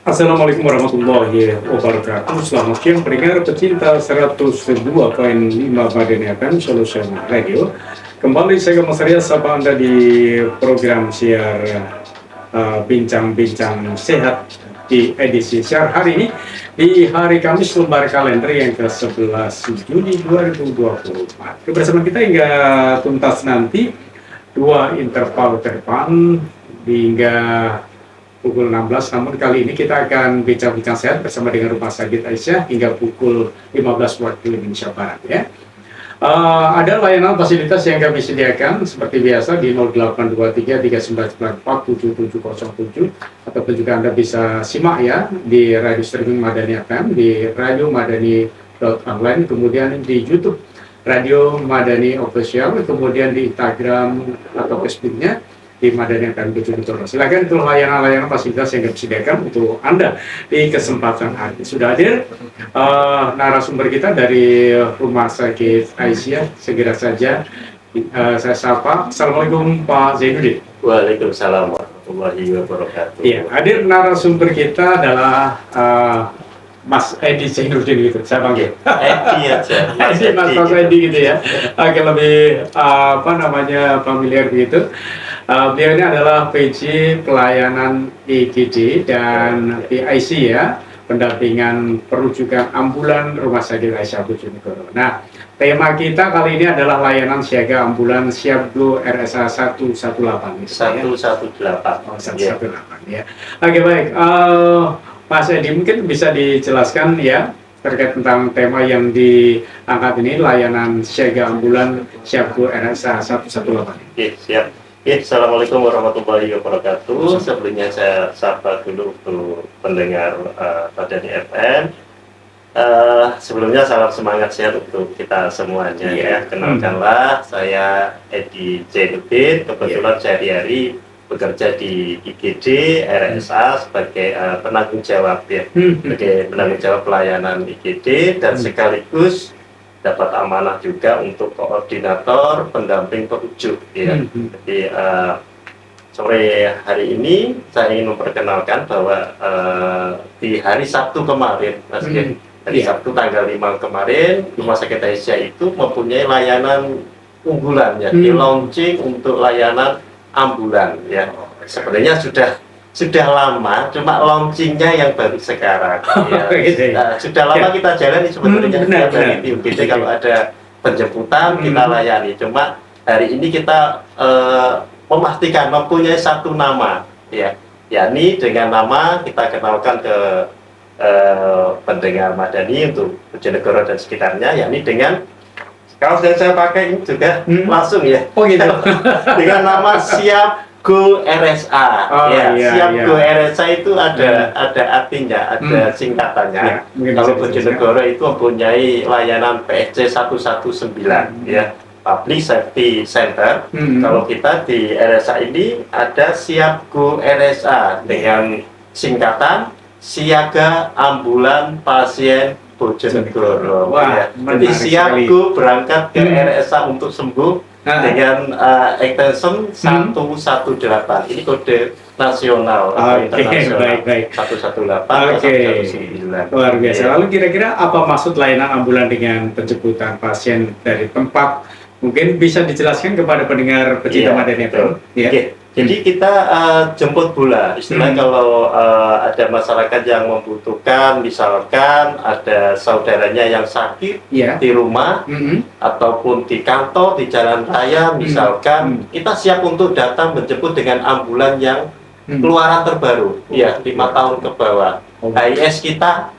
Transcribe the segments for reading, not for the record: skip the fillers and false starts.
Assalamualaikum warahmatullahi wabarakatuh. Selamat siang pendengar pecinta 102,5 Madani FM Solution Radio. Kembali saya Mas Arya sapa Anda di program siar bincang-bincang sehat di edisi siar hari ini di hari Kamis lembar kalender yang ke-11 Juni 2024. Kebersamaan kita hingga tuntas nanti dua interval ke depan hingga pukul 16, namun kali ini kita akan bincang-bincang sehat bersama dengan Rumah Sakit Aisyah hingga pukul 15 waktu Indonesia Barat ya. Ada layanan fasilitas yang kami sediakan seperti biasa di 0823 399 ataupun juga Anda bisa simak ya di radio streaming Madani FM, di Radio Madani.online, kemudian di YouTube Radio Madani Official, kemudian di Instagram atau Facebooknya di Madani akan betul-betul. Silakan itu layanan-layanan fasilitas yang disediakan untuk Anda di kesempatan hari ini. Sudah hadir narasumber kita dari Rumah Sakit Aisyah. Segera saja saya sapa. Assalamualaikum Pak Zainuddin. Waalaikumsalam warahmatullahi wabarakatuh. Iya, hadir narasumber kita adalah Mas Edi Zainuddin gitu, saya panggil. Edi aja. Mas Edi gitu ya. Agak lebih familiar begitu. Beliau ini adalah PJ pelayanan IGD dan PIC ya, pendampingan perujukan ambulan Rumah Sakit Aisyah Bojonegoro. Nah, tema kita kali ini adalah layanan siaga ambulan Siapgo RSA 118. 118. Oh, 118 ya. Oke, baik. Mas Edi mungkin bisa dijelaskan ya terkait tentang tema yang diangkat ini, layanan siaga ambulan Siapgo RSA 118. Oke, siap. Assalamualaikum warahmatullahi wabarakatuh. Sebelumnya saya sapa dulu untuk pendengar Madani FM. Sebelumnya salam semangat sehat untuk kita semuanya ya. Kenalkanlah, saya Edi Zainuddin. Kebetulan sehari-hari bekerja di IGD RSA sebagai penanggung jawab ya, sebagai penanggung jawab pelayanan IGD dan sekaligus dapat amanah juga untuk koordinator pendamping perujuk ya. Jadi sore hari ini saya ingin memperkenalkan bahwa di hari Sabtu kemarin, Mas hari Sabtu tanggal 5 kemarin, Rumah Sakit Aisyah itu mempunyai layanan unggulan ya, di launching untuk layanan ambulan ya. Sebenarnya sudah lama, cuma launchingnya yang baru sekarang ya. Sudah lama kita jalani sebetulnya dari IGD, kalau ada penjemputan kita layani, cuma hari ini kita memastikan mempunyai satu nama ya, yakni dengan nama kita kenalkan ke pendengar Madani untuk Bojonegoro dan sekitarnya, yakni dengan kalau saya pakai ini juga langsung ya, dengan nama Siapgo RSA. Siapgo RSA itu ada artinya, ada singkatannya. Kalau Bojonegoro itu mempunyai layanan PSC 119 ya, Public Safety Center. Kalau kita di RSA ini ada Siapgo RSA dengan singkatan Siaga Ambulan Pasien Bojonegoro. Ya. Jadi Siapgo berangkat ke RSA untuk sembuh dengan extension 118. Ini kode nasional atau internasional. Baik. 118 atau 119. Luar biasa. Lalu kira-kira apa maksud layanan ambulan dengan penjemputan pasien dari tempat? Mungkin bisa dijelaskan kepada pendengar pecinta Madani FM. Jadi kita jemput bola, istilahnya kalau ada masyarakat yang membutuhkan, misalkan ada saudaranya yang sakit di rumah ataupun di kantor, di jalan raya misalkan, kita siap untuk datang menjemput dengan ambulan yang keluaran terbaru, ya 5 tahun ke bawah. HIS kita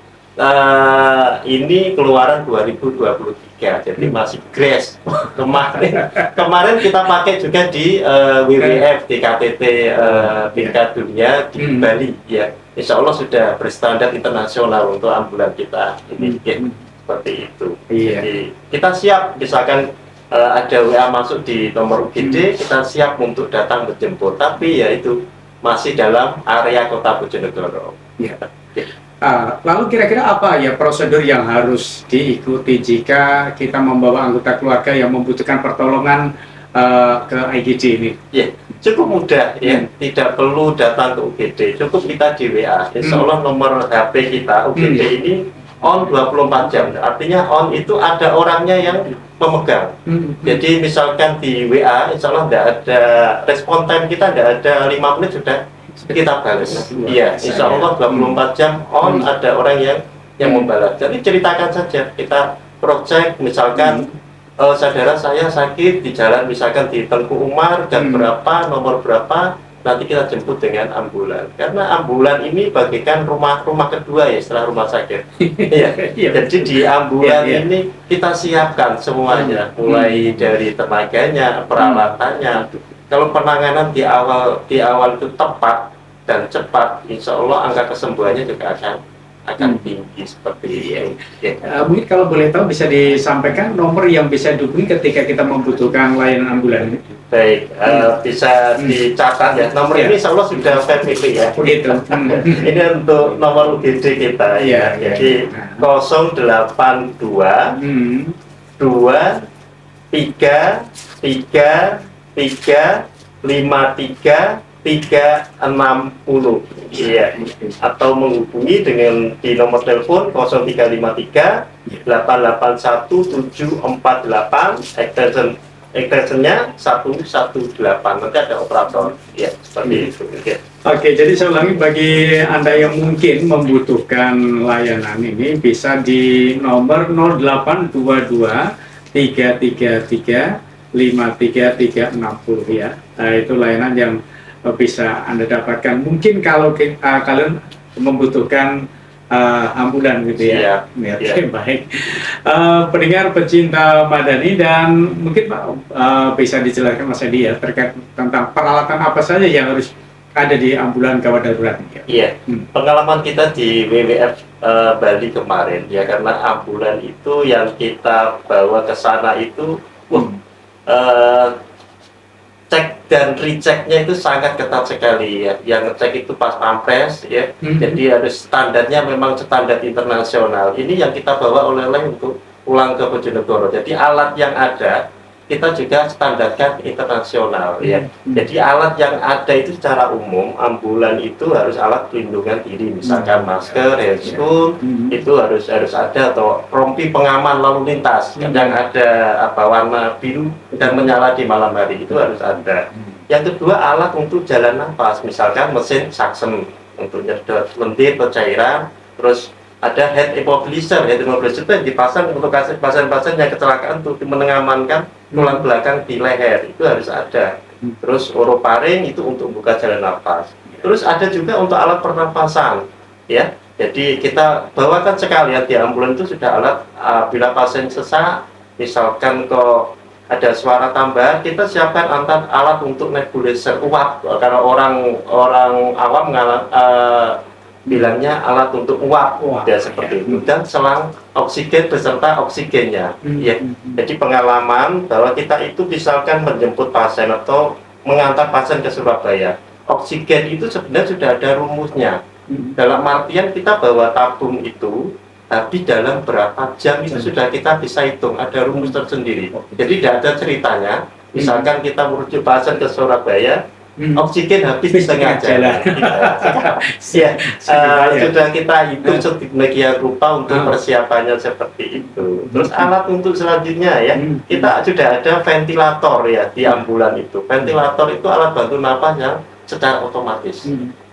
ini keluaran 2023, jadi masih grace. Kemarin kita pakai juga di WWF, di KTT tingkat dunia di Bali ya. Insya Allah sudah berstandar internasional untuk ambulan kita ini seperti itu. Jadi kita siap, misalkan ada WA masuk di nomor UGD, kita siap untuk datang menjemput, tapi ya itu masih dalam area Kota Bojonegoro. Lalu kira-kira apa ya prosedur yang harus diikuti jika kita membawa anggota keluarga yang membutuhkan pertolongan ke IGD ini? cukup mudah ya, tidak perlu datang ke UGD, cukup kita di WA. Insya Allah nomor HP kita UGD ini on 24 jam, artinya on itu ada orangnya yang memegang. Jadi misalkan di WA, insya Allah tidak ada respon time kita, tidak ada 5 menit sudah kita balas. Iya, insya Allah 24 jam on ada orang yang membalas. Jadi ceritakan saja, kita project misalkan saudara saya sakit di jalan misalkan di Tengku Umar jam berapa, nomor berapa, nanti kita jemput dengan ambulan. Karena ambulan ini bagaikan rumah kedua ya setelah rumah sakit. Iya. Jadi di ambulan ini kita siapkan semuanya, mulai dari tenaganya, peralatannya. Kalau penanganan di awal itu tepat dan cepat, insya Allah angka kesembuhannya juga akan tinggi seperti itu. Mungkin kalau boleh tahu bisa disampaikan nomor yang bisa dihubungi ketika kita membutuhkan layanan ambulan ini. Baik, bisa dicatat ya. Nomor ini insya Allah sudah family ya. Begitu. Ini untuk nomor UGD kita ya. Jadi 082 2 3 3 3 3 53 360, iya, atau menghubungi dengan di nomor telepon 0353 881 748 extensionnya 118, nanti ada operator, ya seperti itu. Oke, jadi saya ulangi, bagi Anda yang mungkin membutuhkan layanan ini bisa di nomor 0822 333 53360 ya. Itu layanan yang bisa Anda dapatkan. Mungkin kalau kalian membutuhkan ambulan gitu ya. Oke, baik. Pendengar pecinta Madani, dan mungkin Pak bisa dijelaskan Mas Edi ya terkait tentang peralatan apa saja yang harus ada di ambulan gawat darurat ini. Iya. Pengalaman kita di WWF Bali kemarin ya, karena ambulan itu yang kita bawa ke sana itu cek dan rechecknya itu sangat ketat sekali ya. Yang ngecek itu pas pampres ya. Jadi harus standarnya memang standar internasional. Ini yang kita bawa oleh-oleh untuk pulang ke Bojonegoro. Jadi alat yang ada kita juga standarkan internasional ya. Jadi alat yang ada itu secara umum ambulan itu harus alat pelindungan diri, misalkan masker, handscoon itu harus ada, atau rompi pengaman lalu lintas yang ada warna biru dan menyala di malam hari itu harus ada. Yang kedua alat untuk jalan nafas, misalkan mesin suction untuk nyedot lendir atau cairan, terus ada head immobilizer. Head immobilizer itu yang dipasang untuk pasien-pasien yang kecelakaan untuk mengamankan tulang belakang di leher, itu harus ada. Terus orofaring itu untuk buka jalan nafas. Terus ada juga untuk alat pernapasan ya. Jadi kita bawakan sekalian di ambulan itu sudah alat bila pasien sesak, misalkan kok ada suara tambahan, kita siapkan alat untuk nebulizer uap. Karena orang awam bilangnya alat untuk uap ya, seperti itu, dan selang oksigen beserta oksigennya ya. Jadi pengalaman bahwa kita itu misalkan menjemput pasien atau mengantar pasien ke Surabaya, oksigen itu sebenarnya sudah ada rumusnya. Dalam artian kita bawa tabung itu habis dalam berapa jam itu sudah kita bisa hitung, ada rumus tersendiri. Jadi tidak ada ceritanya misalkan kita merujuk pasien ke Surabaya, oksigen habis di tengah jalan. Sudah kita hitung sedemikian rupa untuk persiapannya seperti itu. Terus alat untuk selanjutnya ya, kita sudah ada ventilator ya di ambulan itu. Ventilator itu alat bantu napas yang secara otomatis.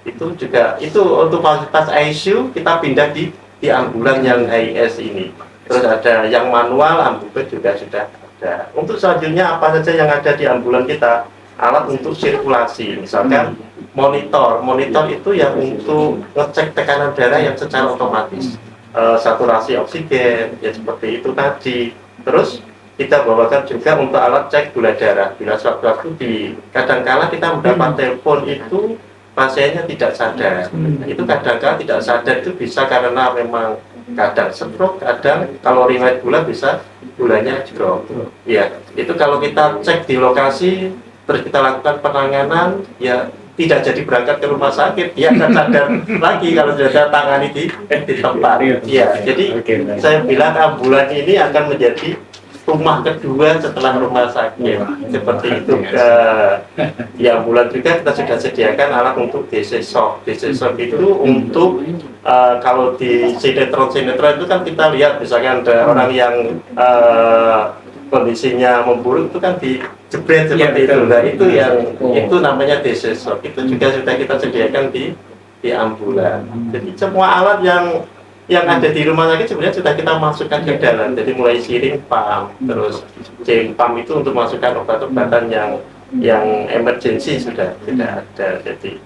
Itu juga untuk fasilitas ICU kita pindah di ambulan yang HIS ini. Terus ada yang manual, ambulan juga sudah ada. Untuk selanjutnya apa saja yang ada di ambulan kita? Alat untuk sirkulasi, misalkan monitor itu yang untuk ngecek tekanan darah yang secara otomatis, saturasi oksigen ya, seperti itu tadi. Terus kita bawakan juga untuk alat cek gula darah. Bila sewaktu-waktu kadang-kala kita mendapat telepon itu pasiennya tidak sadar. Itu kadang-kala tidak sadar itu bisa karena memang kadang stroke, kadang kalau riwayat gula bisa gulanya drop. Ya, itu kalau kita cek di lokasi terus kita lakukan penanganan, ya tidak jadi berangkat ke rumah sakit, ya akan sadar lagi kalau sudah tangani di tempat. Ya, jadi saya bilang ambulan ini akan menjadi rumah kedua setelah rumah sakit. Seperti itu. Di ambulan juga kita sudah sediakan alat untuk DC shock. DC shock itu untuk kalau di sinetron itu kan kita lihat misalkan ada orang yang kondisinya memburuk itu kan dijebret seperti itu. Nah itu yang itu namanya DC shock. Itu juga sudah kita sediakan di ambulan. Jadi semua alat yang ada di rumah sakit sebenarnya sudah kita masukkan ke dalam. Jadi mulai syring pump, terus chain pump itu untuk masukkan obat-obatan yang emergency sudah ada. Jadi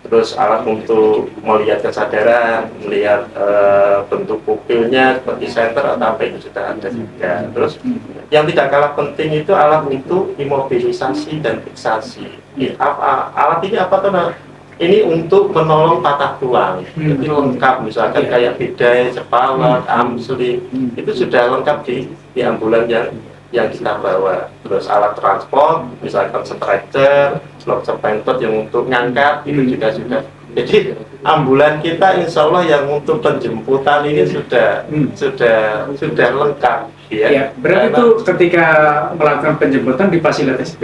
terus alat untuk melihat kesadaran, melihat bentuk pupilnya seperti center atau apa itu sudah ada juga. Terus yang tidak kalah penting itu alat untuk imobilisasi dan fiksasi. Alat ini apa tuh? Ini untuk menolong patah tulang. Jadi lengkap, misalkan kayak bidai, sepalat, amsli, itu sudah lengkap di ambulan yang kita bawa. Terus alat transport, misalkan stretcher, lock pentot yang untuk ngangkat, itu juga sudah. Jadi ambulan kita insya Allah yang untuk penjemputan ini sudah lengkap. Ya, berarti itu ketika melakukan penjemputan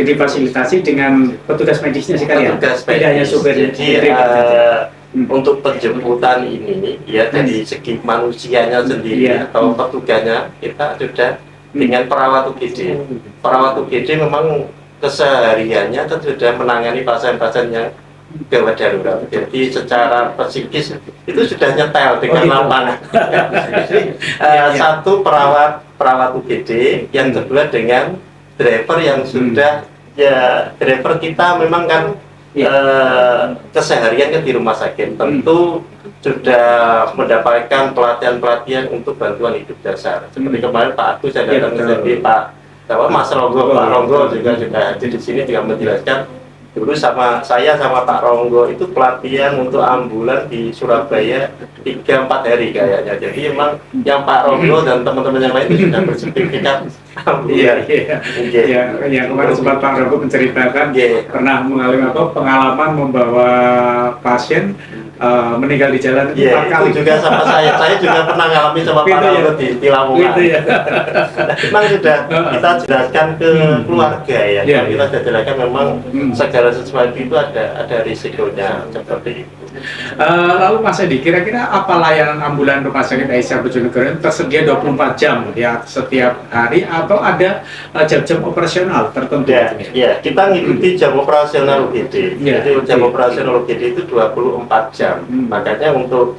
difasilitasi dengan petugas medisnya sekalian. Petugas tidak hanya supir. Jadi untuk penjemputan ini ya dari segi manusianya sendiri atau petugasnya kita sudah dengan perawat UGD. Perawat UGD memang kesehariannya kan sudah menangani pasien-pasien yang gawat darurat. Jadi secara psikis itu sudah nyetel dengan lapangan. Jadi satu perawat UGD, yang kedua dengan driver yang sudah driver kita memang kan keseharian kan di rumah sakit tentu sudah mendapatkan pelatihan untuk bantuan hidup dasar. Seperti kemarin Pak Agus saya datang ke sini, Pak Ronggo juga sudah hadir di sini juga menjelaskan. Dulu saya sama Pak Ronggo itu pelatihan untuk ambulan di Surabaya 3-4 hari kayaknya. Jadi memang yang Pak Ronggo dan teman-teman yang lain itu sudah bersertifikat ambulan. Yang kemarin sempat Pak Ronggo menceritakan pernah mengalami pengalaman membawa pasien meninggal di jalan 4 kali. Itu juga sama saya juga pernah mengalami sama Pak Ronggo di Lamongan. Memang sudah kita jelaskan ke keluarga ya. Kita sudah jelaskan memang segala sesuatu itu ada risikonya seperti itu. Lalu Mas Edi, kira-kira apa layanan ambulan Rumah Sakit Aisyah Bojonegoro tersedia 24 jam ya setiap hari atau ada jam-jam operasional tertentu? Ya, kita ngikuti jam operasional UGD. Jadi jam operasional UGD itu 24 jam. Makanya untuk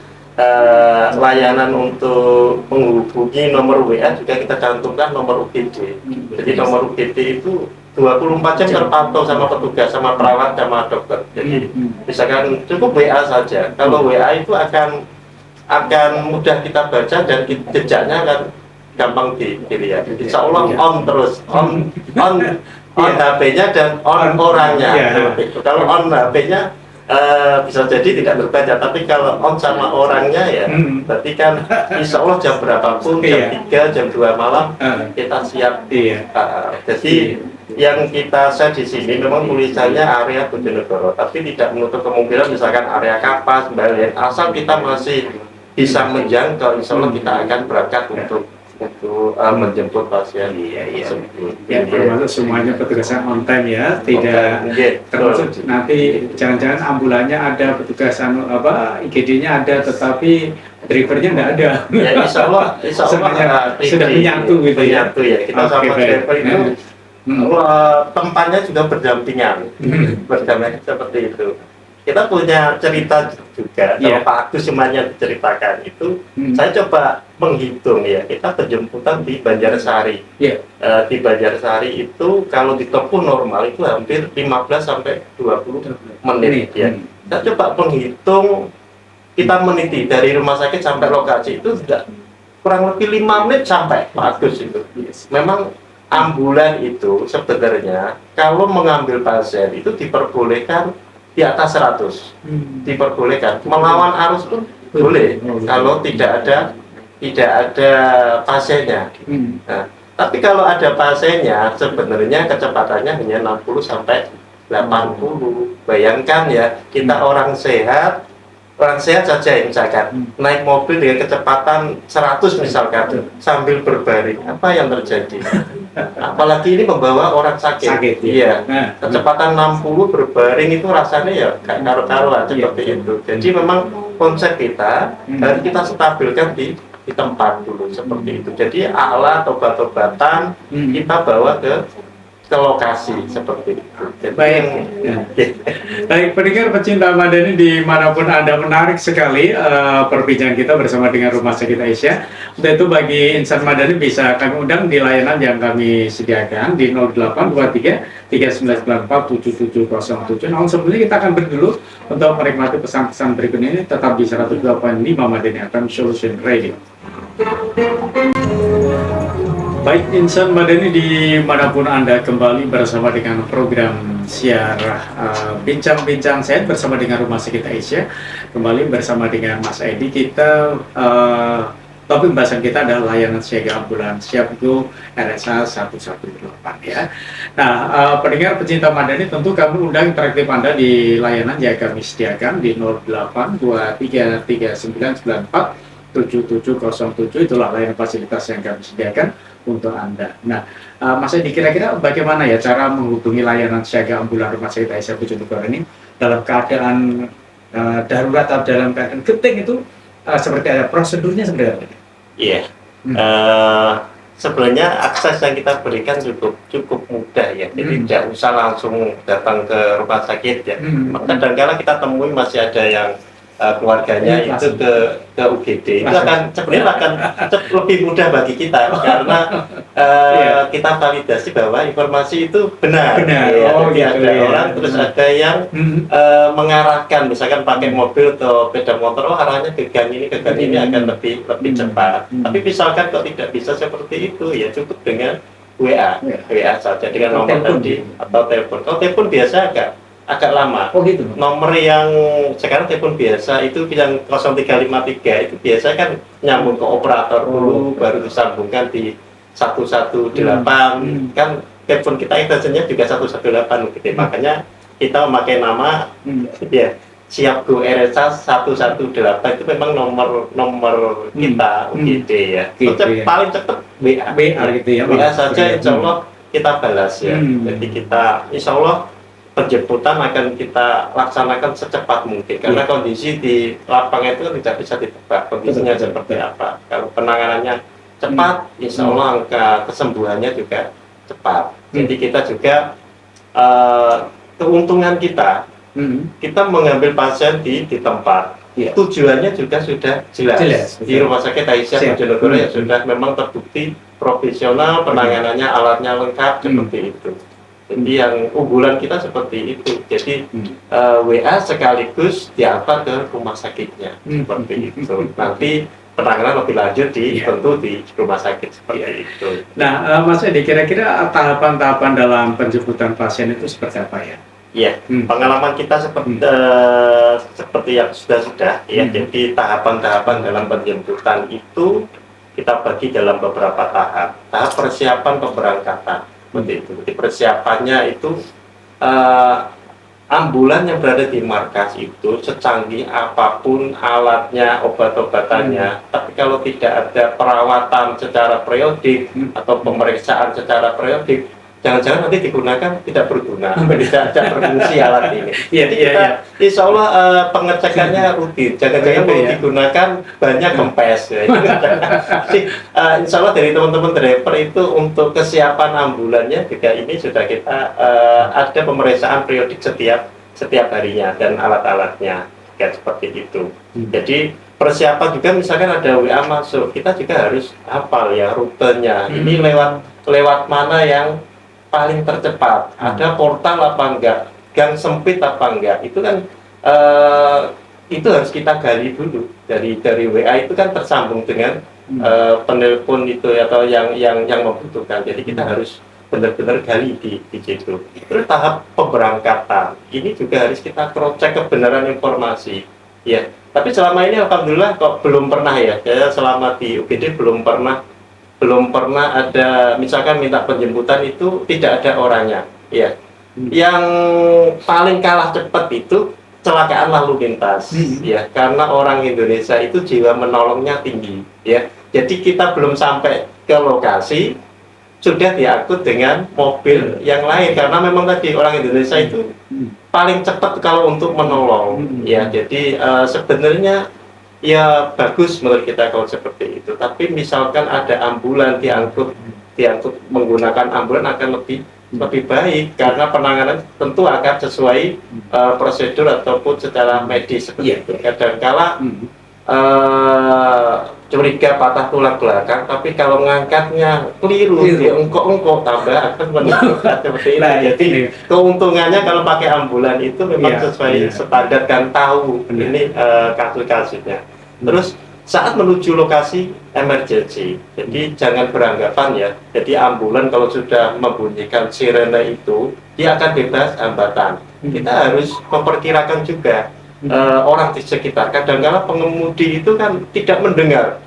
layanan untuk menghubungi nomor WA juga kita cantumkan nomor UGD. Jadi nomor UGD itu 24 jam terpantau sama petugas, sama perawat, sama dokter. Jadi misalkan cukup WA saja. Kalau WA itu akan mudah kita baca dan jejaknya akan gampang dilihat. Insya Allah on terus, on HP-nya dan on orangnya. Kalau on HP-nya bisa jadi tidak terbaca, tapi kalau on sama orangnya ya berarti kan insya Allah jam berapapun, jam 3, jam 2 malam kita siap. Jadi yang kita set di sini memang tulisannya area Bojonegoro, tapi tidak menutup kemungkinan misalkan area Kapas, Balen, asal kita masih bisa menjangkau, insya Allah kita akan berangkat untuk menjemput pasien. Ya, termasuk semuanya petugasnya on time ya, tidak termasuk nanti jangan-jangan ambulannya ada petugas IGD-nya ada, tetapi drivernya tidak ada. Ya, insya Allah sudah menyatu gitu ya. Kita sama driver itu tempatnya juga berdampingan, seperti itu. Kita punya cerita juga, kalau Pak Agus semuanya diceritakan itu, saya coba menghitung ya, kita penjemputan di Banjarsari. Di Banjarsari itu kalau ditempuh normal itu hampir 15 sampai 20 menit ya. Saya coba menghitung, kita meniti dari rumah sakit sampai lokasi itu sudah kurang lebih 5 menit sampai Pak Agus itu. Memang ambulan itu sebenarnya kalau mengambil pasien itu diperbolehkan di atas 100, diperbolehkan melawan arus pun boleh kalau tidak ada pasiennya. Nah, tapi kalau ada pasiennya sebenarnya kecepatannya hanya 60 sampai 80. Bayangkan ya, kita orang sehat saja misalkan naik mobil dengan kecepatan 100 misalkan sambil berbaring, apa yang terjadi? Apalagi ini membawa orang sakit. Sakit, ya. Iya. Nah, Kecepatan 60 berbaring itu rasanya ya gak karu-karuan seperti itu. Jadi memang konsep kita harus kita stabilkan di tempat dulu seperti itu. Jadi alat obat-obatan kita bawa ke lokasi seperti itu. Jadi, baik. Baik, pendengar pecinta Madani dimanapun Anda, menarik sekali perbincangan kita bersama dengan Rumah Sakit Aisyah. Untuk itu bagi insan Madani bisa kami undang di layanan yang kami sediakan di 0823 3994 7707. Namun sebelumnya kita akan berdulu untuk menikmati pesan-pesan berikut ini tetap di 102.5 Madani FM Solution Radio. Baik insan Madani dimanapun Anda, kembali bersama dengan program siar Bincang-Bincang Sehat bersama dengan Rumah Sakit Aisyah. Kembali bersama dengan Mas Edi, kita topik pembahasan kita adalah layanan siaga ambulans siap itu RSA 118 ya. Nah, pendengar pecinta Madani, tentu kami undang interaktif Anda di layanan yang kami sediakan di 08233994 7707. Itulah layanan fasilitas yang kami sediakan untuk Anda. Nah, Mas Edi, kira-kira bagaimana ya cara menghubungi layanan siaga ambulans Rumah Sakit Aisyah Bojonegoro ini dalam keadaan darurat atau dalam keadaan genting itu seperti ada prosedurnya seperti apa? Iya. Sebenarnya akses yang kita berikan cukup mudah ya. Jadi tidak usah langsung datang ke rumah sakit ya. Kadang-kadang kita temui masih ada yang keluarganya itu ke UGD. Itu akan sebenarnya akan lebih mudah bagi kita karena kita validasi bahwa informasi itu benar. Ya, jadi ada orang terus ada yang mengarahkan, misalkan pakai mobil atau sepeda motor, arahnya ke gang ini akan lebih cepat. Tapi misalkan kok tidak bisa seperti itu, ya cukup dengan WA saja dengan nomor tadi atau telepon. Kalau telepon biasa agak lama. Oh gitu. Nomor yang sekarang telepon biasa itu yang 0353 itu biasa kan nyambung ke operator dulu, baru disambungkan di 118. Kan telepon kita extensionnya juga 118 gitu. Makanya kita memakai nama ya siap go RSA 118 itu memang nomor kita UGD ya. Paling cepat WA gitu ya. WA saja insya Allah kita balas ya. Jadi kita insya Allah penjemputan akan kita laksanakan secepat mungkin karena kondisi di lapangan itu kan tidak bisa ditebak kondisinya seperti apa. Kalau penanganannya cepat, insya Allah angka kesembuhannya juga cepat. Jadi kita juga keuntungan kita mengambil pasien di tempat. Tujuannya juga sudah jelas. Di Rumah Sakit Aisyah Bojonegoro ya sudah memang terbukti profesional, penanganannya alatnya lengkap seperti itu. Jadi yang unggulan kita seperti itu. Jadi WA sekaligus diantar ke rumah sakitnya seperti itu. Nanti penanganan lebih lanjut tentu di rumah sakit seperti itu. Nah, Mas Edi, kira-kira tahapan-tahapan dalam penjemputan pasien itu seperti apa ya? Ya, pengalaman kita seperti yang sudah ya. Jadi tahapan-tahapan dalam penjemputan itu kita bagi dalam beberapa tahap. Tahap persiapan pemberangkatan. Seperti itu. Jadi persiapannya itu ambulan yang berada di markas itu secanggih apapun alatnya, obat-obatannya, tapi kalau tidak ada perawatan secara periodik atau pemeriksaan secara periodik, jangan-jangan nanti digunakan tidak berguna, tidak berfungsi alat ini. Jadi kita insya Allah pengecekannya rutin, jangan-jangan mau digunakan banyak kempes. Ya. Jadi insya Allah dari teman-teman driver itu untuk kesiapan ambulannya juga ini sudah kita ada pemeriksaan periodik setiap harinya dan alat-alatnya kayak seperti itu. Jadi persiapan juga misalkan ada WA masuk, kita juga harus hafal ya rutenya. Ini lewat mana yang paling tercepat, ada portal apa enggak, gang sempit apa enggak, itu kan itu harus kita gali dulu dari WA itu kan tersambung dengan penelpon itu atau yang membutuhkan. Jadi kita harus benar-benar gali di situ. Terus tahap pemberangkatan ini juga harus kita cross check kebenaran informasi. Ya, tapi selama ini alhamdulillah kok belum pernah ya. Saya selama di UGD belum pernah ada misalkan minta penjemputan itu tidak ada orangnya. Ya. Yang paling kalah cepat itu kecelakaan lalu lintas. Ya, karena orang Indonesia itu jiwa menolongnya tinggi. Ya. Jadi kita belum sampai ke lokasi sudah diangkut dengan mobil yang lain, karena memang tadi orang Indonesia itu paling cepat kalau untuk menolong. Ya, jadi sebenarnya ya bagus menurut kita kalau seperti itu. Tapi misalkan ada ambulan diangkut menggunakan ambulan akan lebih baik, karena penanganan tentu akan sesuai prosedur ataupun secara medis seperti itu. Kadang-kala curiga patah tulang belakang, tapi kalau mengangkatnya keliru, dia engkok tambah akan menimbulkan seperti itu. Jadi keuntungannya kalau pakai ambulan itu memang sesuai standar dan tahu ini kasus-kasusnya. Terus saat menuju lokasi emergency, jadi jangan beranggapan ya, jadi ambulan kalau sudah membunyikan sirene itu dia akan bebas hambatan. Kita harus memperkirakan juga orang di sekitar. Kadang-kala pengemudi itu kan tidak mendengar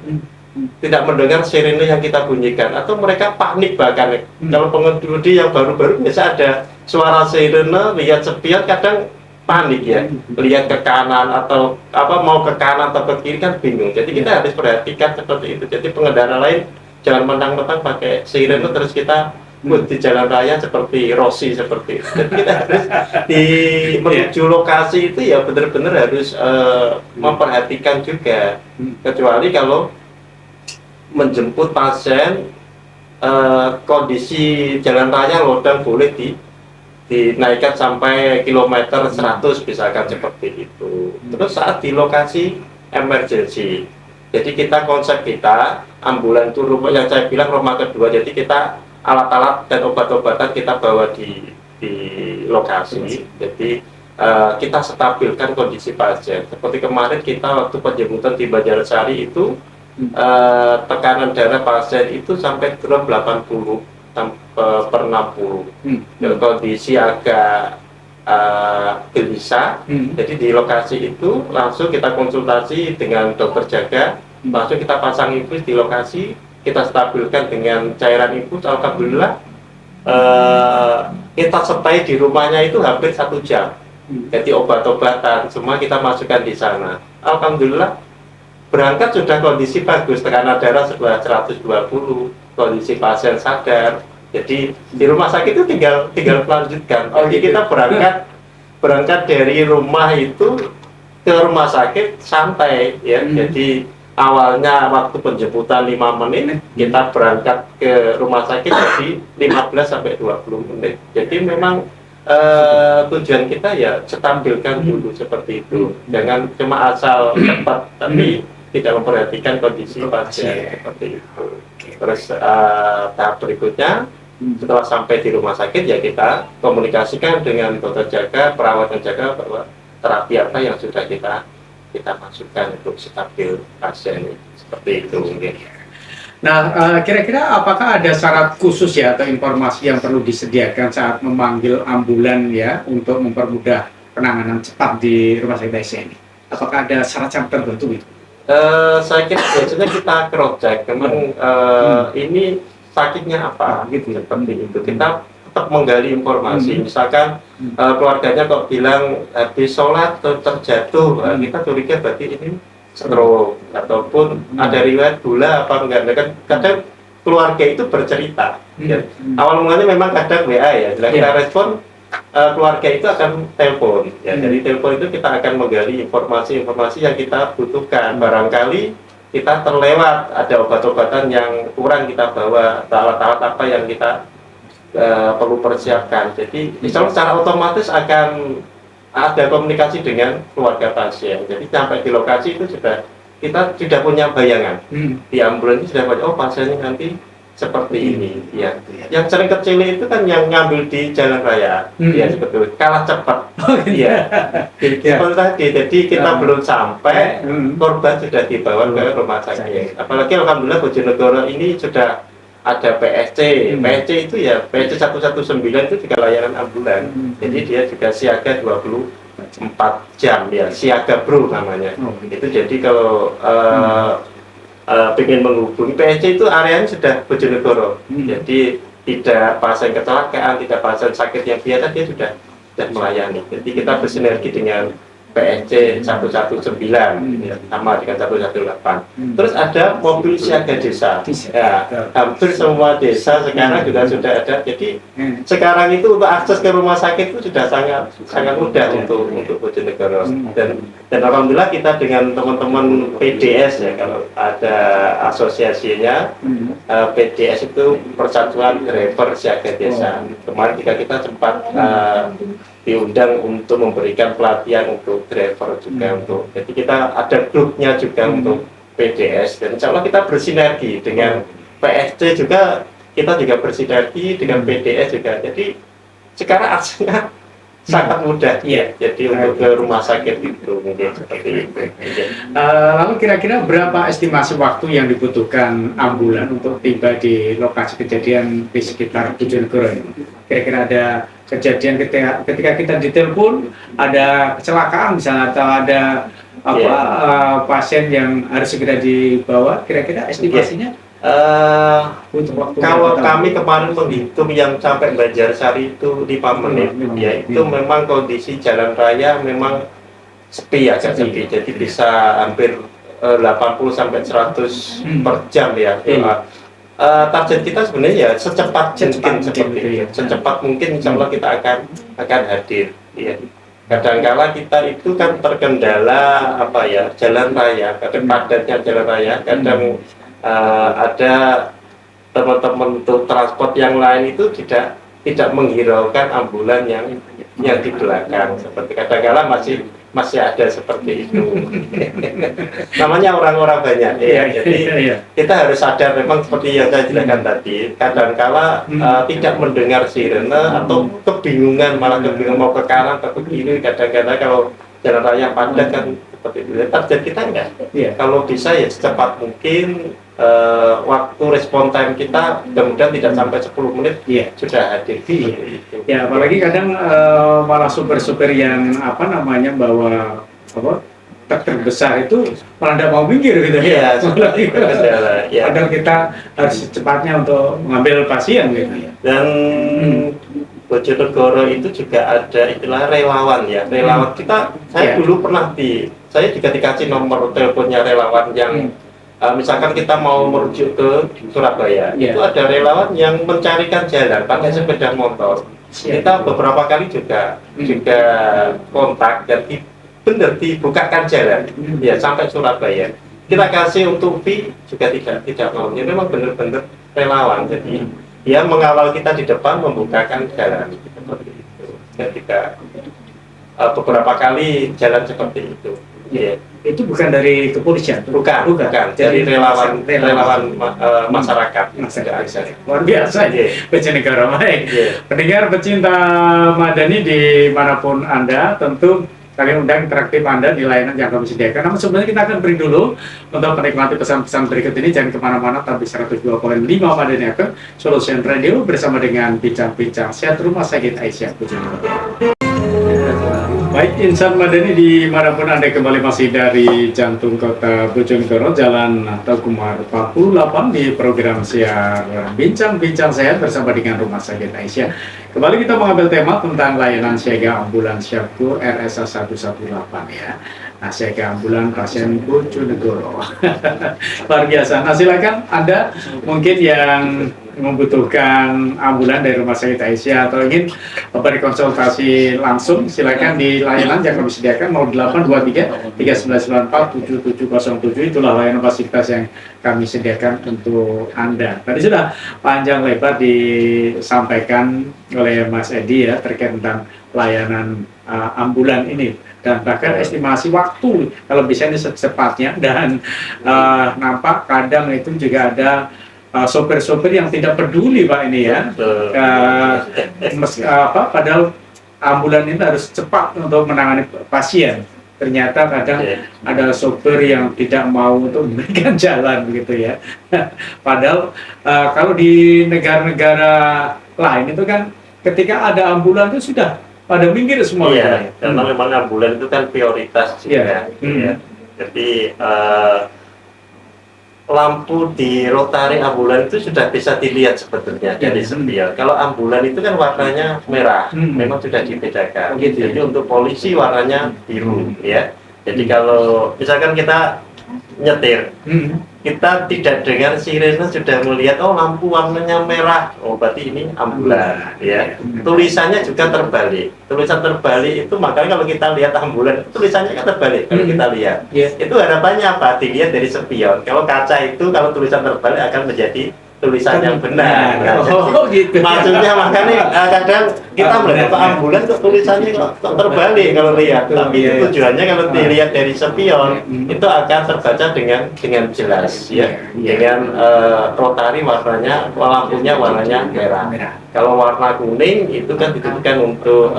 sirene yang kita bunyikan, atau mereka panik bahkan. Kalau pengemudi yang baru-baru biasa ada suara sirene, lihat spion kadang panik ya, lihat ke kanan atau mau ke kanan atau ke kiri kan bingung. Jadi kita harus perhatikan seperti itu. Jadi pengendara lain jangan mentang-mentang pakai sirene terus kita di jalan raya seperti Rossi seperti itu. Jadi kita harus menuju lokasi itu ya benar-benar harus memperhatikan juga. Kecuali kalau menjemput pasien kondisi jalan raya lodang boleh dinaikkan sampai kilometer 100 misalkan seperti itu. Terus saat di lokasi emergency, jadi konsep kita ambulan itu yang saya bilang rumah kedua, jadi kita alat-alat dan obat-obatan kita bawa di lokasi. Jadi kita stabilkan kondisi pasien. Seperti kemarin kita waktu penjemputan di Banjarsari itu tekanan darah pasien itu sampai drop 80 per 60. Kondisi agak gelisah. Jadi di lokasi itu langsung kita konsultasi dengan dokter jaga, langsung kita pasang infus di lokasi, kita stabilkan dengan cairan infus. Alhamdulillah kita stay di rumahnya itu hampir 1 jam. Jadi obat-obatan semua kita masukkan di sana. Alhamdulillah berangkat sudah kondisi bagus, tekanan darah sudah 120, kondisi pasien sadar. Jadi di rumah sakit itu tinggal melanjutkan. Jadi kita berangkat dari rumah itu ke rumah sakit santai ya. Jadi awalnya waktu penjemputan 5 menit, kita berangkat ke rumah sakit jadi 15 sampai 20 menit. Jadi memang tujuan kita ya stabilkan dulu seperti itu. Jangan cuma asal cepat tapi tidak memperhatikan kondisi pasien seperti itu. Terus tahap berikutnya setelah sampai di rumah sakit ya kita komunikasikan dengan dokter jaga, perawat yang jaga bahwa terapi apa yang sudah kita masukkan untuk stabil pasien seperti itu mungkin. Nah, kira-kira apakah ada syarat khusus ya atau informasi yang perlu disediakan saat memanggil ambulan ya untuk mempermudah penanganan cepat di rumah sakit ASC ini? Apakah ada syarat-syarat tertentu itu? Saya kira biasanya kita cross check, memang ini sakitnya apa gitu seperti itu. Kita tetap menggali informasi. Misalkan keluarganya kok bilang habis sholat terjatuh, kita curiga berarti ini stroke ataupun ada riwayat gula apa enggak. Kan kadang keluarga itu bercerita. Ya. Awal mulanya memang kadang WA ya. Setelah kita respon, keluarga itu akan telepon. Ya. Dari telepon itu kita akan menggali informasi-informasi yang kita butuhkan. Barangkali kita terlewat, ada obat-obatan yang kurang kita bawa, alat-alat apa yang kita perlu persiapkan. Jadi misalnya secara otomatis akan ada komunikasi dengan keluarga pasien. Jadi sampai di lokasi itu kita sudah punya bayangan. Di ambulan itu sudah punya, pasiennya nanti seperti ini. Ya. Yang sering kecil itu kan yang ngambil di jalan raya. Ya sebetulnya kalah cepat. Iya. Seperti tadi. Jadi kita belum sampai, korban sudah dibawa ke rumah sakit. Apalagi alhamdulillah Bojonegoro ini sudah ada PSC. PSC itu ya PSC 119 itu juga layanan ambulan. Jadi dia juga siaga 24 jam ya, siaga bro namanya. Itu jadi kalau pengen menghubungi PSC itu areanya sudah Bojonegoro. Jadi tidak pasien kecelakaan, tidak pasien sakit yang biasa, dia sudah melayani. Jadi kita bersinergi dengan PSC 119 ya, sama dengan 118. Terus ada mobil siaga desa. Ya, hampir semua desa sekarang juga sudah ada. Jadi sekarang itu untuk akses ke rumah sakit itu sudah sangat mudah untuk Bojonegoro. Dan alhamdulillah kita dengan teman-teman PDS ya, kalau ada asosiasinya, PDS itu Persatuan Driver Siaga Desa. Kemarin kita sempat diundang untuk memberikan pelatihan untuk driver juga jadi kita ada grupnya juga untuk PDS, dan insya Allah kita bersinergi dengan PSC juga, kita juga bersinergi dengan PDS juga, jadi sekarang aksesnya sangat mudah jadi untuk ke rumah sakit itu mungkin seperti itu. Lalu kira-kira berapa estimasi waktu yang dibutuhkan ambulan untuk tiba di lokasi kejadian di sekitar Bojonegoro ini? Kira-kira ada kejadian ketika kita ditelepon ada kecelakaan misalnya, atau ada pasien yang harus segera dibawa, kira-kira estimasinya? Kalau kami kemarin menghitung yang sampai Banjarsari itu 5 menit, ya itu memang kondisi jalan raya memang sepi, agak sepi, jadi bisa hampir 80 sampai 100 per jam ya. Target kita sebenarnya ya secepat mungkin seperti itu. Secepat mungkin insya Allah kita akan hadir. Ya. Kadang-kala kita itu kan terkendala jalan raya, kadang padatnya jalan raya, kadang ada teman-teman untuk transport yang lain itu tidak menghiraukan ambulan yang di belakang. Seperti kadang-kala masih ada seperti itu. Namanya orang-orang banyak jadi kita harus sadar memang seperti yang saya jelaskan tadi, kadang-kala tidak mendengar sirene atau kebingungan, malah kebingungan mau ke kanan atau ke kiri. Kadang-kadang kalau jalan raya padat kan seperti itu. Target kita enggak. Kalau bisa ya secepat mungkin, waktu respon time kita mudah-mudahan tidak sampai 10 menit sudah hadir. Ya, apalagi kadang malah supir-supir yang bawa truk besar itu malah tidak mau minggir gitu ya. Kadang kita harus secepatnya untuk mengambil pasien gitu. Dan Bojonegoro itu juga ada istilah relawan ya. Relawan saya dulu pernah saya juga dikasih nomor teleponnya relawan yang misalkan kita mau merujuk ke Surabaya, itu ada relawan yang mencarikan jalan pakai sepeda motor. Kita beberapa kali juga kontak dan benar dibukakan jalan ya sampai Surabaya. Kita kasih untuk fee juga tidak mau. Ya memang benar-benar relawan. Jadi dia mengawal kita di depan, membukakan jalan seperti itu. Ketika beberapa kali jalan seperti itu. Itu bukan dari kepolisian? Bukan. Dari relawan masyarakat. Luar biasa Bojonegoro. Pendengar pecinta Madani dimanapun Anda, tentu kami undang interaktif Anda di layanan yang kami sediakan. Namun sebenarnya kita akan beri dulu untuk menikmati pesan-pesan berikut ini. Jangan kemana-mana, tapi 102.5 Madani FM Solution Radio bersama dengan bincang-bincang sehat Rumah Sakit Aisyah Bojonegoro. Baik, insan Madani dimanapun Anda kembali masih dari jantung kota Bojonegoro, Jalan Togumar 48 di program siar Bincang-Bincang Sehat bersama dengan Rumah Sakit Aisyah. Kembali kita mengambil tema tentang layanan siaga ambulan Syabku RSA 118 ya. Nah, siaga ambulan pasien Bojonegoro. Luar biasa. Nah, silakan Anda mungkin yang membutuhkan ambulan dari Rumah Sakit Aisyah atau ingin berkonsultasi langsung, silakan di layanan yang kami sediakan 0823 3994 7707. Itulah layanan fasilitas yang kami sediakan untuk Anda. Tadi sudah panjang lebar disampaikan oleh Mas Edi ya terkait tentang layanan ambulan ini, dan bahkan estimasi waktu kalau bisa ini secepatnya, dan nampak kadang itu juga ada sopir-sopir yang tidak peduli Pak ini ya, padahal ambulan ini harus cepat untuk menangani pasien. Ternyata kadang ada sopir yang tidak mau untuk memberikan jalan begitu ya. Padahal kalau di negara-negara lain itu kan ketika ada ambulan itu sudah pada minggir semua. Karena memang ambulan itu kan prioritas juga. Jadi lampu di rotari ambulan itu sudah bisa dilihat sebetulnya dari spion. Kalau ambulan itu kan warnanya merah, memang sudah dibedakan. Gitu. Jadi untuk polisi warnanya biru, ya. Jadi kalau misalkan kita nyetir, kita tidak dengar sirene sudah melihat oh lampu warnanya merah, oh berarti ini ambulan, ya. Tulisannya juga terbalik. Tulisan terbalik itu makanya kalau kita lihat ambulan tulisannya kan terbalik kalau kita lihat. Itu harapannya apa? Dilihat dari spion. Kalau kaca itu kalau tulisan terbalik akan menjadi tulisan yang benar. Oh, gitu. Maksudnya makanya kadang kita melihat ambulan kok tulisannya kok terbalik kalau lihat. Tapi itu tujuannya kalau dilihat dari spion itu akan terbaca dengan jelas, ya. Dengan rotari warnanya, lampunya warnanya merah. Kalau warna kuning itu kan ditujukan untuk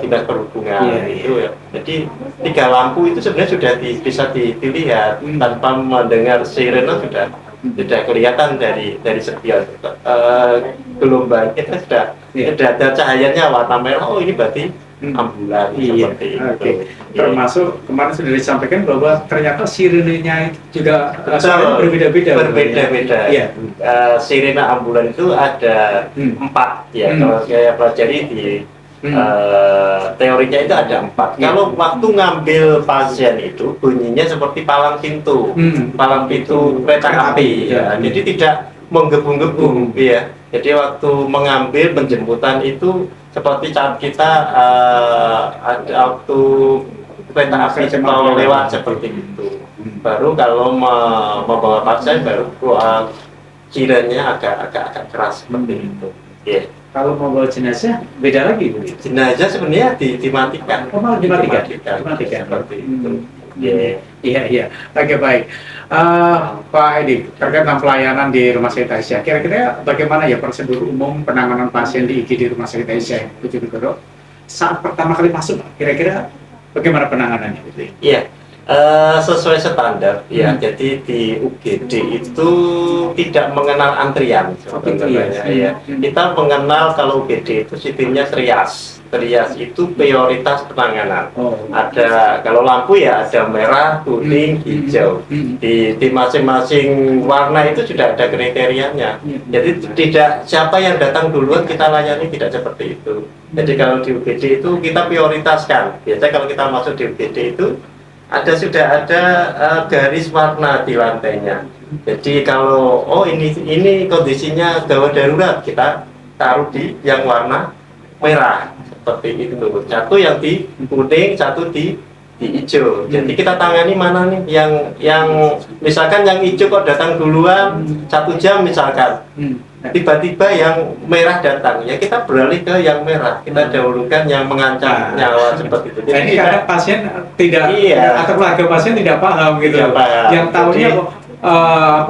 dinas perhubungan itu, ya. Jadi 3 lampu itu sebenarnya sudah bisa dilihat tanpa mendengar sirene sudah kelihatan dari spion. Gelombang kita sudah ada cahayanya warna merah. Oh ini berarti ambulan seperti itu. Termasuk kemarin sudah disampaikan bahwa ternyata sirenenya itu juga berbeda-beda. Berbeda-beda. Sirene ambulan itu ada 4 ya. Kalau saya pelajari di teorinya itu ada 4. Kalau waktu ngambil pasien itu bunyinya seperti palang pintu kereta api, ya. Jadi tidak menggebu-gebu, ya. Jadi waktu mengambil penjemputan itu seperti saat kita ada waktu kereta api mau lewat seperti itu. Baru kalau membawa pasien baru sirenenya agak keras seperti itu. Kalau mau bawa jenazah beda lagi, Bu. Jenazah sebenarnya dimatikan. Oh, malah dimatikan Seperti itu. Iya. Oke, baik. Pak Edi, terkait dengan pelayanan di Rumah Sakit Aisyah, kira-kira bagaimana ya prosedur umum penanganan pasien di IGD Rumah Sakit Aisyah Bojonegoro saat pertama kali masuk? Kira-kira bagaimana penanganannya? Iya. Sesuai standar, ya. Jadi di UGD itu tidak mengenal antrian sebenarnya, ya. Kita mengenal kalau UGD itu sistemnya trias. Trias itu prioritas penanganan. Ada kalau lampu ya ada merah, kuning, hijau. Di masing-masing warna itu sudah ada kriterianya. Jadi tidak siapa yang datang duluan kita layani, tidak seperti itu. Jadi kalau di UGD itu kita prioritaskan. Biasanya kalau kita masuk di UGD itu sudah ada garis warna di lantainya. Jadi kalau ini kondisinya gawat darurat, kita taruh di yang warna merah seperti itu. Satu yang di kuning, satu di hijau. Jadi kita tangani mana nih yang misalkan yang hijau kok datang duluan 1 jam misalkan. Tiba-tiba yang merah datang, ya kita beralih ke yang merah, kita dahulukan yang mengancam nyawa seperti itu. Jadi karena pasien tidak atau keluarga pasien tidak paham gitu, yang tahunya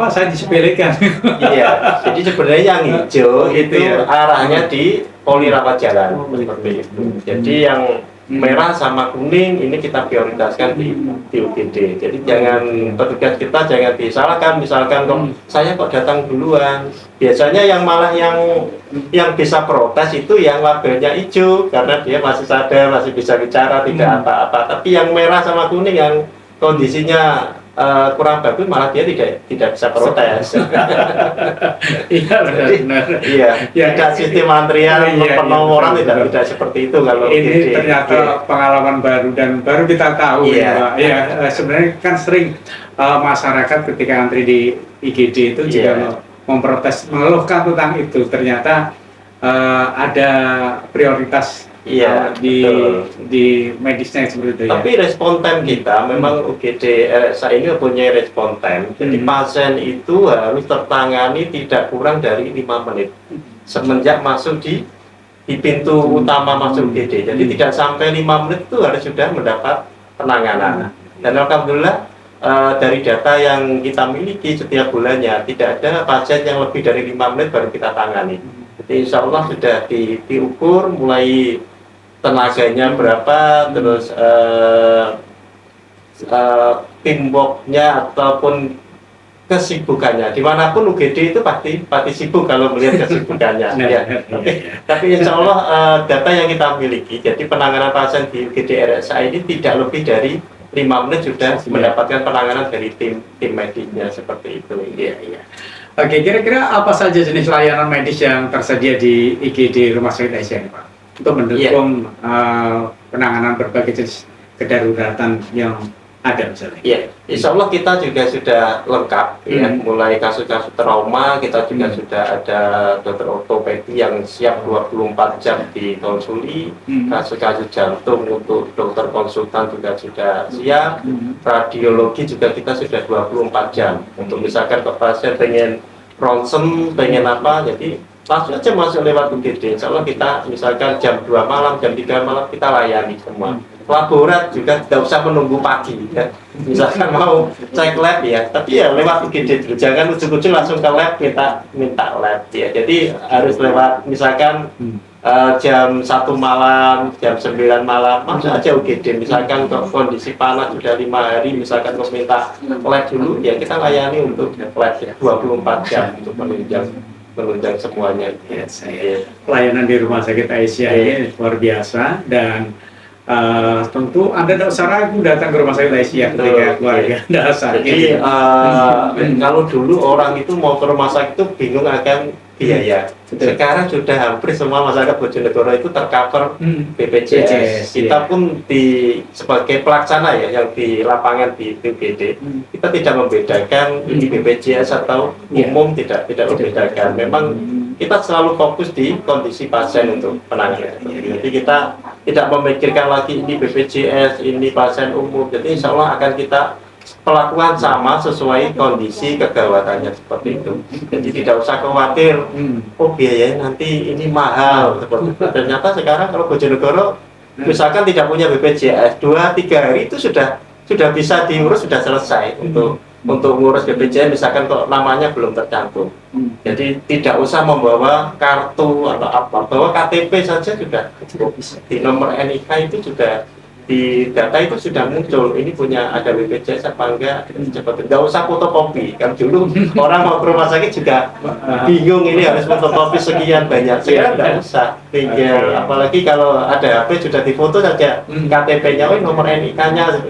saya disepelekan. Iya, jadi sebenarnya yang hijau itu arahnya di poli rawat jalan seperti itu. Jadi yang merah sama kuning ini kita prioritaskan di UGD. Jadi jangan petugas kita jangan disalahkan, misalkan kok saya kok datang duluan. Biasanya yang malah yang bisa protes itu yang labelnya hijau karena dia masih sadar, masih bisa bicara, tidak apa-apa. Tapi yang merah sama kuning yang kondisinya kurang bagus malah dia tidak bisa protes. Iya benar. Iya. Tidak sistem antrian penomoran tidak seperti itu kalau ini ternyata pengalaman baru dan baru kita tahu ya. Ya sebenarnya kan sering masyarakat ketika antri di IGD itu juga memprotes, mengeluhkan tentang itu. Ternyata ada prioritas di medisnya seperti itu ya. Tapi respon time kita memang UGD RSA ini punya respon time. Jadi pasien itu harus tertangani tidak kurang dari 5 menit semenjak masuk di pintu utama masuk UGD. Jadi tidak sampai 5 menit itu harus sudah mendapat penanganan. Dan alhamdulillah dari data yang kita miliki setiap bulannya tidak ada pasien yang lebih dari 5 menit baru kita tangani. Jadi insya Allah sudah diukur mulai tenaganya berapa, terus timboknya ataupun kesibukannya. Dimanapun UGD itu pasti sibuk kalau melihat kesibukannya. Tapi insya Allah data yang kita miliki, jadi penanganan pasien di UGD RSA ini tidak lebih dari 5 menit sudah mendapatkan penanganan dari tim medisnya seperti itu. Iya, iya. Oke, kira-kira apa saja jenis layanan medis yang tersedia di IGD Rumah Sakit Aisyah ini, Pak? Untuk mendukung penanganan berbagai jenis kedaruratan yang ada misalnya. Iya, insya Allah kita juga sudah lengkap ya, mulai kasus-kasus trauma kita juga sudah ada dokter ortopedi yang siap 24 jam dikonsuli, kasus-kasus jantung untuk dokter konsultan juga sudah siap, radiologi juga kita sudah 24 jam untuk misalkan ke pasien pengen ronsen, pengen apa, jadi langsung aja masuk lewat UGD. Insya Allah kita misalkan jam 2 malam, jam 3 malam kita layani semua. Laborat juga tidak usah menunggu pagi ya. Misalkan mau cek lab ya, tapi ya lewat UGD dulu. Jangan ujuk-ujuk langsung ke lab minta lab ya. Jadi harus lewat misalkan jam 1 malam, jam 9 malam masuk aja UGD. Misalkan kondisi panas sudah 5 hari, misalkan mau minta lab dulu ya kita layani untuk lab 24 jam untuk menunjang semuanya. Yes, pelayanan di Rumah Sakit Aisyah ini luar biasa dan tentu Anda tidak usah ragu datang ke Rumah Sakit Aisyah ketika keluarga Anda sakit. Jadi kalau dulu orang itu mau ke rumah sakit itu bingung akan biaya. Sekarang sudah hampir semua masyarakat Bojonegoro itu tercover BPJS. Kita pun sebagai pelaksana ya yang di lapangan di UGD, kita tidak membedakan ini BPJS atau umum, tidak membedakan. Memang kita selalu fokus di kondisi pasien untuk penanganan. Jadi kita tidak memikirkan lagi ini BPJS, ini pasien umum. Jadi insya Allah akan kita pelakuan sama sesuai kondisi kegawatannya seperti itu. Jadi tidak usah khawatir, oh biayanya nanti ini mahal seperti itu. Ternyata sekarang kalau Bojonegoro misalkan tidak punya BPJS 2-3 hari itu sudah bisa diurus, sudah selesai untuk ngurus BPJS misalkan kok namanya belum tercantum. Jadi tidak usah membawa kartu atau apa, bawa KTP saja sudah cukup. Di nomor NIK itu sudah di data itu sudah muncul ini punya ada BPJS apa enggak, cepat, nggak usah fotokopi. Kan dulu orang mau ke rumah sakit juga bingung ini harus fotokopi sekian banyak, sekarang nggak usah, tinggal apalagi kalau ada HP sudah difoto saja KTP-nya, oh nomor NIK-nya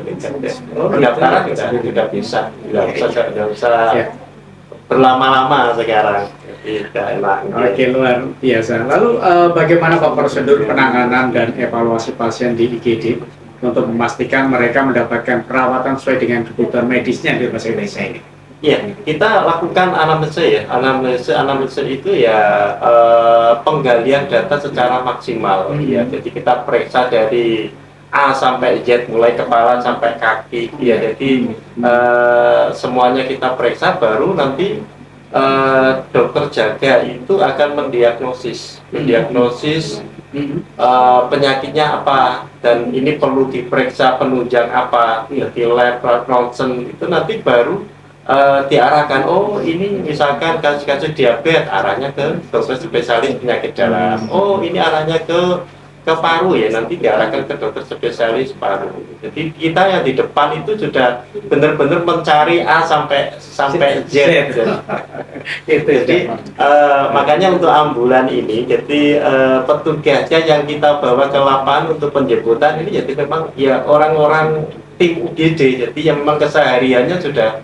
pendaftaran sudah bisa, nggak usah berlama-lama sekarang. Oke, luar biasa. Lalu bagaimana Pak prosedur penanganan dan evaluasi pasien di IGD untuk memastikan mereka mendapatkan perawatan sesuai dengan kebutuhan medisnya di Rumah Sakit Aisyah ini? Ya, kita lakukan anamnesa ya. Anamnesa itu ya penggalian data secara maksimal. Ya, jadi kita periksa dari A sampai Z, mulai kepala sampai kaki. Ya, jadi semuanya kita periksa, baru nanti dokter jaga itu akan mendiagnosis penyakitnya apa, dan ini perlu diperiksa penunjang apa, di lab, ronsen itu nanti baru diarahkan, oh ini misalkan kasus-kasus diabetes arahnya ke dokter spesialis penyakit dalam, oh ini arahnya ke paru ya, nanti diarahkan ke dokter spesialis paru. Jadi kita yang di depan itu sudah benar-benar mencari A sampai Z. Jadi makanya untuk ambulan ini, jadi petugasnya yang kita bawa ke lapangan untuk penjemputan ini, jadi memang ya orang-orang tim UGD, jadi yang memang kesehariannya sudah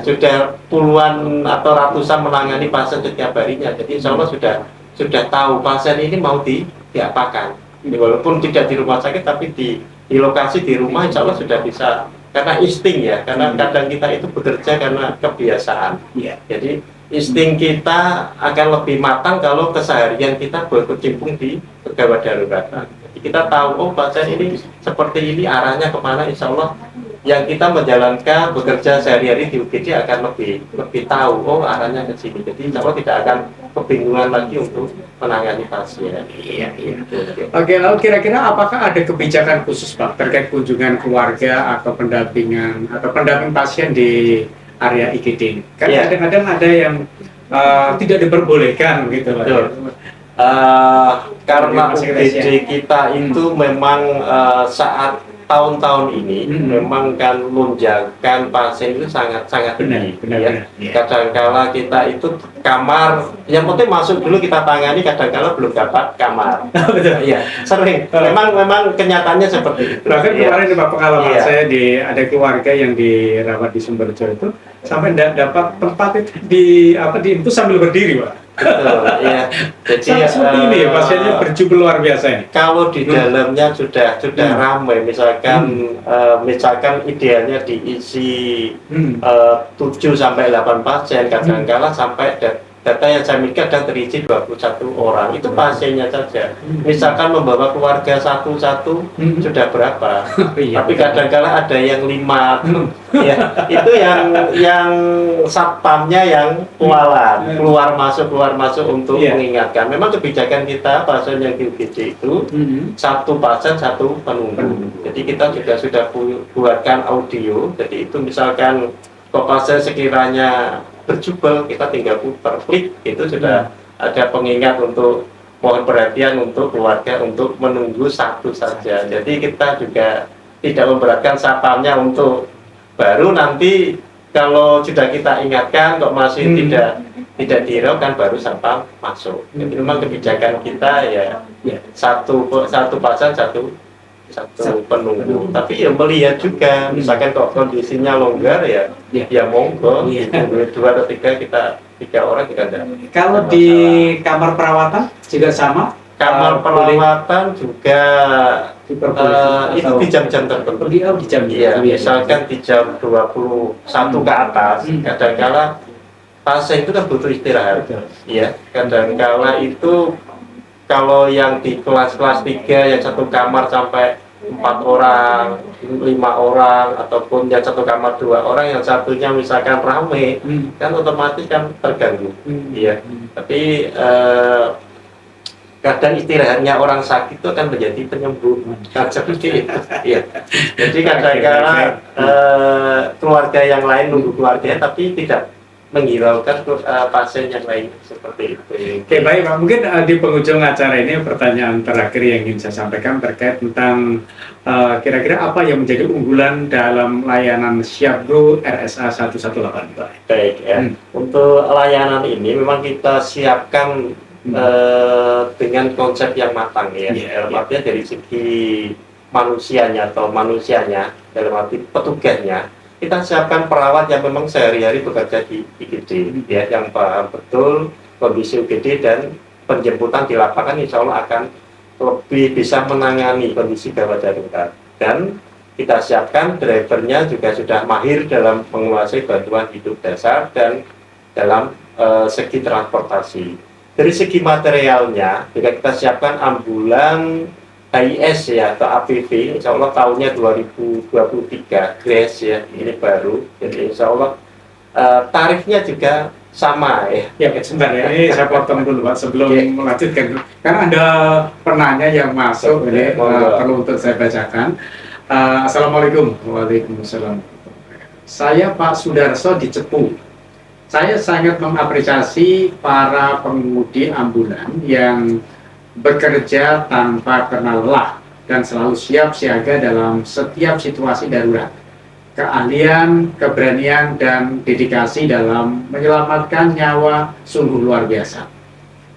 sudah puluhan atau ratusan menangani pasien setiap harinya. Jadi insya Allah sudah tahu pasien ini mau diapakan. Walaupun tidak di rumah sakit, tapi di lokasi di rumah insya Allah sudah bisa, karena insting ya, karena kadang kita itu bekerja karena kebiasaan. Jadi insting kita akan lebih matang kalau keseharian kita berkecimpung di pegawai daruratan. Jadi kita tahu, oh pasien ini seperti ini, arahnya kemana, insya Allah yang kita menjalankan bekerja sehari-hari di UGD akan lebih tahu, oh arahnya ke sini. Jadi insya Allah tidak akan kebingungan lagi untuk menangani pasien. Iya. Oke, lalu kira-kira apakah ada kebijakan khusus Pak terkait kunjungan keluarga atau pendamping pasien di area IGD ini? Kan kadang-kadang ada yang tidak diperbolehkan gitu Pak. Karena UGD kita itu memang saat tahun-tahun ini memang kan lonjakan pasien itu sangat tinggi. Benar. Kadangkala kita itu kamar, yang penting masuk dulu kita tangani, kadangkala belum dapat kamar. Betul. Iya, sering. Memang kenyataannya seperti itu. Bahkan kemarin Pak, pengalaman Iya. saya ada keluarga yang dirawat di Sumberjo itu sampai tidak dapat tempat itu itu sambil berdiri, Pak. Betul, iya. Jadi Seperti ini ya, pasiennya berjubel luar biasa ini. kalau di dalamnya sudah ramai, misalkan idealnya diisi 7 sampai 8 pasien, kadang-kala sampai data yang saya miliki kadang terisi 21 orang, itu pasiennya saja. Misalkan membawa keluarga satu-satu sudah berapa? Iya, Tapi kadang-kala ada yang 5, ya, itu yang satpamnya yang kualan, keluar masuk untuk mengingatkan. Memang kebijakan kita pasien yang di UGD itu satu pasien satu penunggu. Jadi kita juga sudah buatkan audio. Jadi itu misalkan kalau pasien sekiranya berjubel, kita tinggal putar klik, itu sudah ada pengingat untuk mohon perhatian untuk keluarga untuk menunggu satu saja. Jadi kita juga tidak memberatkan satpamnya untuk baru nanti kalau sudah kita ingatkan kok masih tidak dihiraukan baru satpam masuk. Jadi memang kebijakan kita ya satu pasien satu penunggu. Tapi ya melihat juga, misalkan kok kondisinya longgar ya monggo. 2 atau 3 orang kita ada. Kalau di kamar perawatan juga sama. Kamar perawatan juga itu di jam-jam tertentu. Di jam. Iya, misalkan di jam 21 ke atas, kadang-kala pasien itu kan butuh istirahat. Iya, kadang-kala itu kalau yang di kelas-kelas 3 yang satu kamar sampai 4 orang, 5 orang, ataupun yang satu kamar 2 orang, yang satunya misalkan rame, kan otomatis kan terganggu. Iya. Tapi kadang istirahatnya orang sakit itu akan menjadi penyembuh. Kan seperti itu. Iya. Jadi kadang-kadang keluarga yang lain nunggu keluarganya, tapi tidak menghiraukan pasien yang lain seperti itu. Oke, baik Pak. Mungkin di penghujung acara ini pertanyaan terakhir yang ingin saya sampaikan terkait tentang kira-kira apa yang menjadi unggulan dalam layanan Syabdu RSA 118, Pak. Baik ya. Untuk layanan ini memang kita siapkan dengan konsep yang matang ya. Artinya dari segi manusianya dalam arti petugasnya, kita siapkan perawat yang memang sehari-hari bekerja di IGD, ya, yang paham betul kondisi UGD dan penjemputan di lapangan insya Allah akan lebih bisa menangani kondisi gawat darurat. Dan kita siapkan drivernya juga sudah mahir dalam menguasai bantuan hidup dasar dan dalam segi transportasi. Dari segi materialnya juga kita siapkan ambulan HIS ya, atau APV, insya Allah tahunnya 2023, GRACE ya, ini baru. Jadi insya Allah tarifnya juga sama ya. Ya, sebentar ya, ini saya potong dulu Pak sebelum melanjutkan. Karena ada penanya yang masuk, ini perlu untuk saya bacakan. Assalamualaikum. Waalaikumsalam. Saya Pak Sudarso di Cepu. Saya sangat mengapresiasi para pengemudi ambulan yang bekerja tanpa kenal lelah dan selalu siap siaga dalam setiap situasi darurat. Keahlian, keberanian, dan dedikasi dalam menyelamatkan nyawa sungguh luar biasa.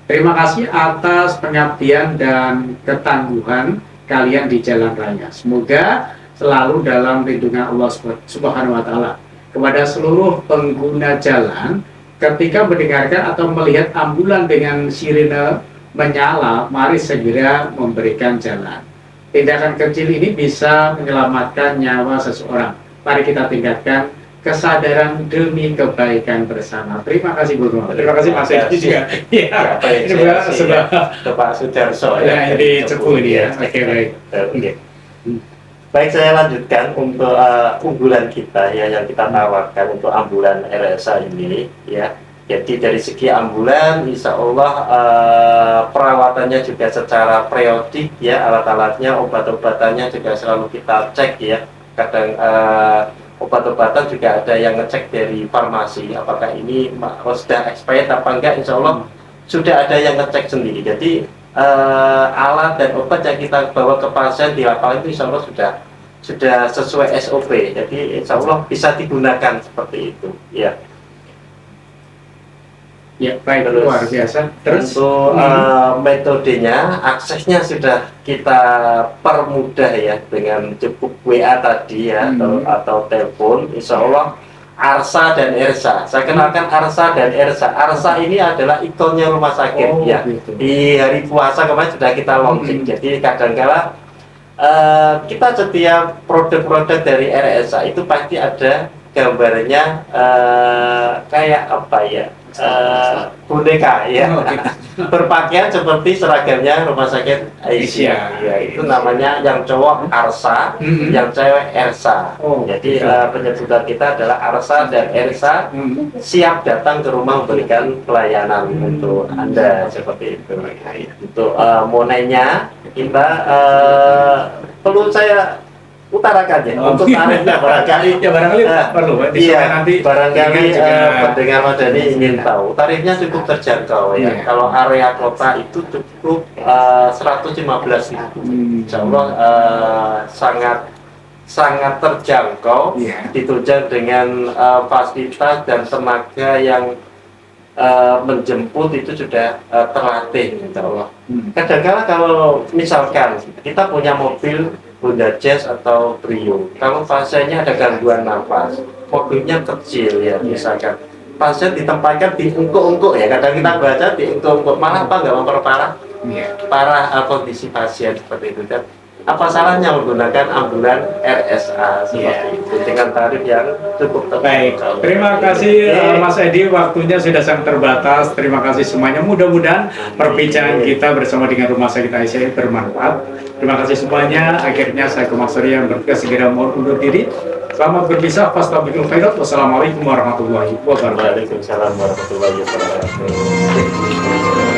Terima kasih atas pengabdian dan ketangguhan kalian di jalan raya. Semoga selalu dalam lindungan Allah Subhanahu wa Ta'ala. Kepada seluruh pengguna jalan, ketika mendengarkan atau melihat ambulan dengan sirene menyala, mari segera memberikan jalan. Tindakan kecil ini bisa menyelamatkan nyawa seseorang. Mari kita tingkatkan kesadaran demi kebaikan bersama. Terima kasih Bu Nur. Terima kasih Mas Edi juga. Iya. Ini juga sebelah Pak Sudarso ya, di Cepu ini ya. Oke, baik. Baik, saya lanjutkan untuk unggulan kita ya, yang kita tawarkan untuk ambulan RSA ini ya. Jadi dari segi ambulan, insya Allah perawatannya juga secara periodik ya, alat-alatnya, obat-obatannya juga selalu kita cek ya. Kadang obat-obatan juga ada yang ngecek dari farmasi, apakah ini sudah expired apa enggak, insya Allah sudah ada yang ngecek sendiri. Jadi alat dan obat yang kita bawa ke pasien di lapangan itu insya Allah sudah sudah sesuai SOP, jadi insya Allah bisa digunakan seperti itu ya. Ya, baik, Terus, luar biasa. Terus untuk metodenya, aksesnya sudah kita permudah ya dengan cukup WA tadi ya, atau telepon. Insya Allah ARSA dan ERSA. Saya kenalkan ARSA dan ERSA. ARSA ini adalah ikonnya rumah sakit ya. Gitu. Di hari puasa kemarin sudah kita launching. Jadi kadang-kala kita setiap produk-produk dari RSA itu pasti ada gambarnya kayak apa ya, boneka ya, berpakaian seperti seragamnya rumah sakit Aisyah ya, itu namanya yang cowok ARSA, yang cewek ERSA. Jadi penyebutan kita adalah ARSA dan ERSA siap datang ke rumah memberikan pelayanan untuk Anda seperti itu. Untuk monenya kita perlu saya utarakan ya, untuk tarifnya barangkali perlu nanti barangkali pendengar Madani ingin tahu tarifnya cukup terjangkau ya. Kalau area kota itu cukup 115.000. Insya Allah sangat terjangkau, ditunjang dengan fasilitas dan tenaga yang menjemput itu sudah terlatih, insya Allah. Kadang-kala kalau misalkan kita punya mobil Honda Jazz atau Brio, kalau pasiennya ada gangguan nafas, mobilnya kecil ya, misalkan pasien ditempatkan di ungkuk-ungkuk ya, kadang kita baca di ungkuk-ungkuk, malah apa nggak memperparah kondisi pasien seperti itu. Dan apa salahnya menggunakan ambulan RSA seperti itu dengan tarif yang cukup baik. Terima kasih Mas Edi, waktunya sudah sangat terbatas. Terima kasih semuanya. Mudah-mudahan perbincangan kita bersama dengan Rumah Sakit Aisyah bermanfaat. Terima kasih semuanya. Akhirnya saya Komang Surya yang bertugas segera mohon undur diri. Selamat berpisah. Fastabiqul khairat. Wassalamualaikum warahmatullahi wabarakatuh. Waalaikumsalam warahmatullahi wabarakatuh.